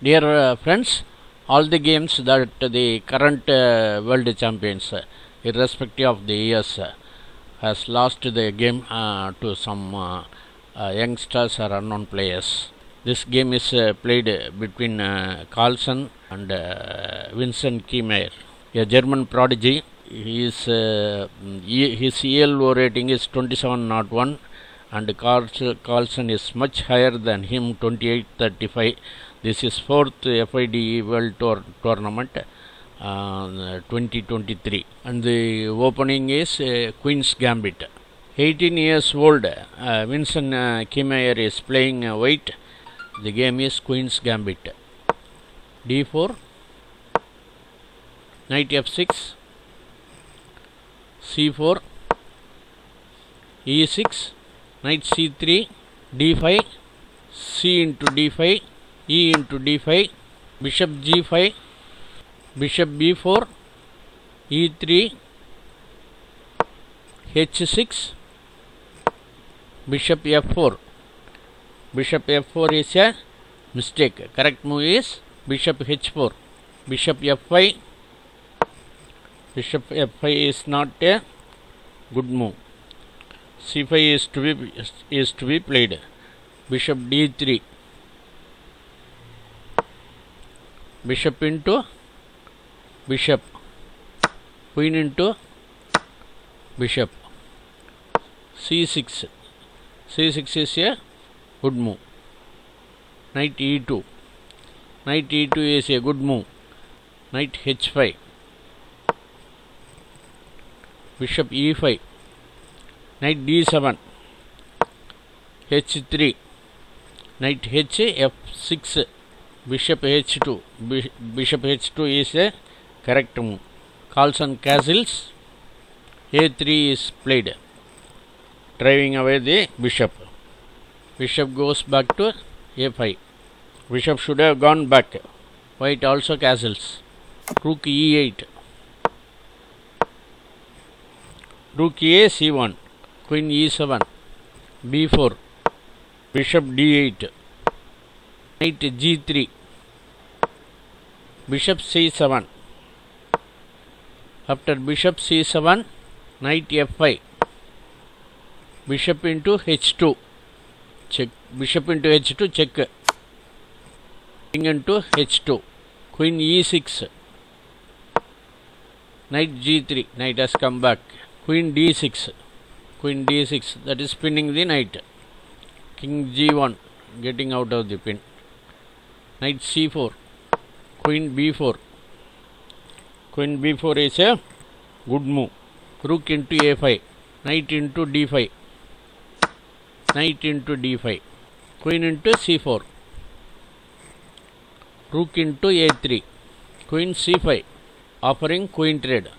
Dear friends, all the games that the current world champions, irrespective of the years, has lost the game to some youngsters or unknown players. This game is played between Carlsen and Vincent Keymer, a German prodigy. His ELO rating is 27.01 and Carlsen is much higher than him, 28.35. This is 4th FIDE World Tour tournament 2023 and the opening is Queen's Gambit. 18 years old Vincent Keymer is playing white. The game is Queen's Gambit. D4, Knight F6, C4, E6, Knight C3, D5, C into D5, E into D5, Bishop G5, Bishop B4, E3, H6, Bishop F4. Bishop F4 is a mistake. Correct move is Bishop H4. Bishop F5. Bishop F5 is not a good move. C5 is to be played. Bishop D3. Bishop into Bishop. Queen into Bishop. C6. C6 is a good move. Knight E2. Knight E2 is a good move. Knight H5. Bishop E5. Knight D7. H3. Knight H, F6. Bishop H2. Bishop H2 is a correct move. Carlsen castles. A3 is played, driving away the bishop. Bishop goes back to A5. Bishop should have gone back. White also castles. Rook E8. Rook A, C1. Queen E7. B4. Bishop D8. Knight G3. Bishop C7. After Bishop C7, Knight F5. Bishop into H2. Check. Bishop into H2, check. King into H2. Queen E6. Knight G3. Knight has come back. Queen D6. Queen D6. That is pinning the knight. King G1. Getting out of the pin. Knight C4. Queen B4. Queen B4 is a good move. Rook into A5. Knight into D5. Knight into D5. Queen into C4. Rook into A3. Queen C5. Offering queen trade.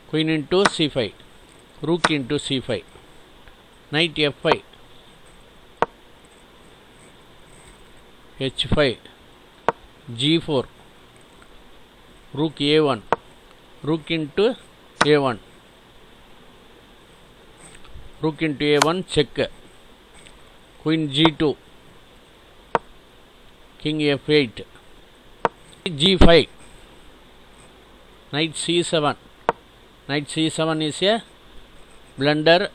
Queen into C5. Rook into C5. Knight F5. H5. G4. Rook A1. Rook into A1. Rook into A1, check. Queen G2. King F8. G5. Knight C7. Knight C7 is a blunder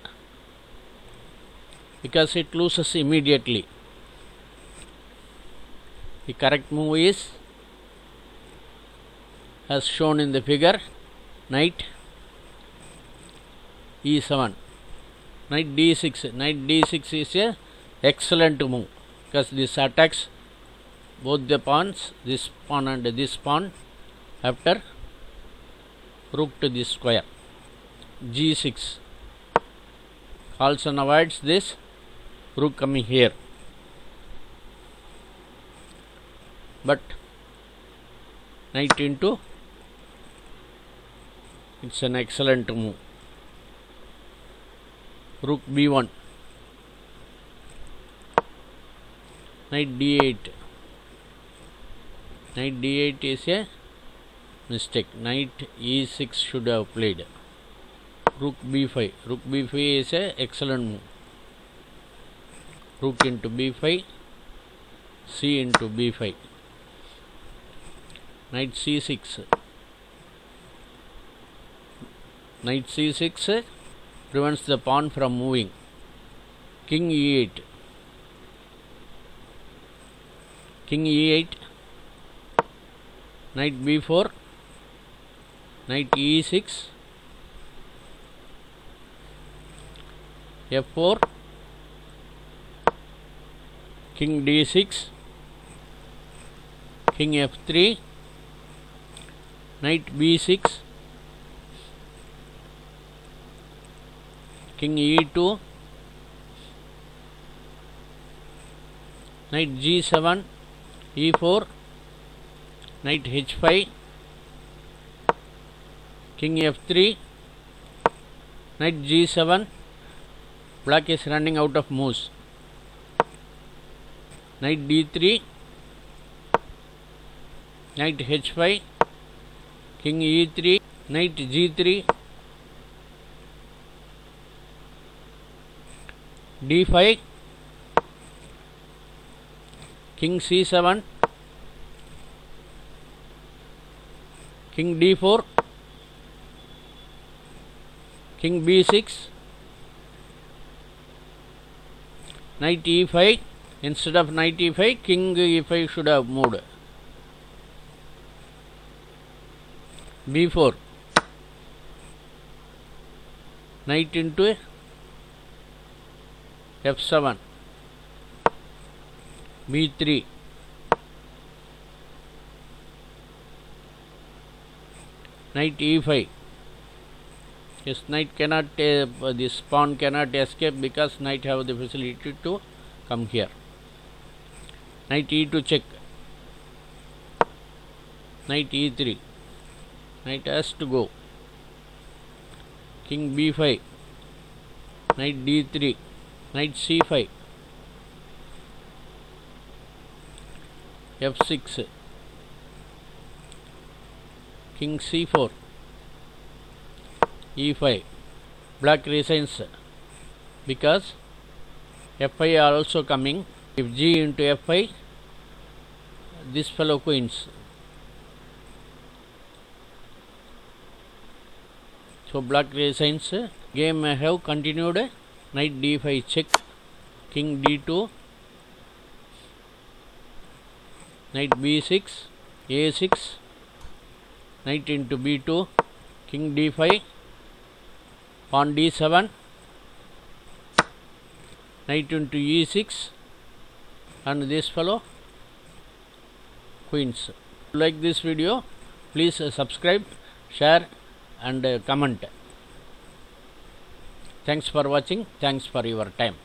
because it loses immediately. The correct move is as shown in the figure. Knight E7. Knight D6. Knight D6 is a excellent move because this attacks both the pawns, this pawn and this pawn, after rook to this square. G6. Carlsen avoids this rook coming here, but knight into, it's an excellent move. Rook B1. Knight D8. Knight D8 is a mistake. Knight E6 should have played. Rook B5. Rook B5 is a excellent move. Rook into B5. c into b5. Knight c6. Knight c6 prevents the pawn from moving. King e8. King e8. Knight b4. Knight e6. f4. King d6. King f3. Knight b6. King e2. Knight g7. e4. Knight h5. King f3. Knight g7. Black is running out of moves. Knight d3. Knight h5. King e3. Knight g3. d5. King c7. King d4. King b6. Knight e5. Instead of knight e5, king e5 should have moved. b4. Knight into f7. b3. Knight e5. Yes, knight cannot, this pawn cannot escape because knight have the facility to come here. Knight e2 check. Knight e3. Knight has to go. King b5. Knight d3. Knight c5. f6. King c4. e5. Black resigns because f5 are also coming. If g into f5, this fellow queens. So black resigns. Game may have continued. Knight d5 check. King d2. Knight b6. a6. Knight into b2. King d5. Pawn d7. Knight into e6. And this fellow queens. If you like this video, please subscribe, share and comment. Thanks for watching. Thanks for your time.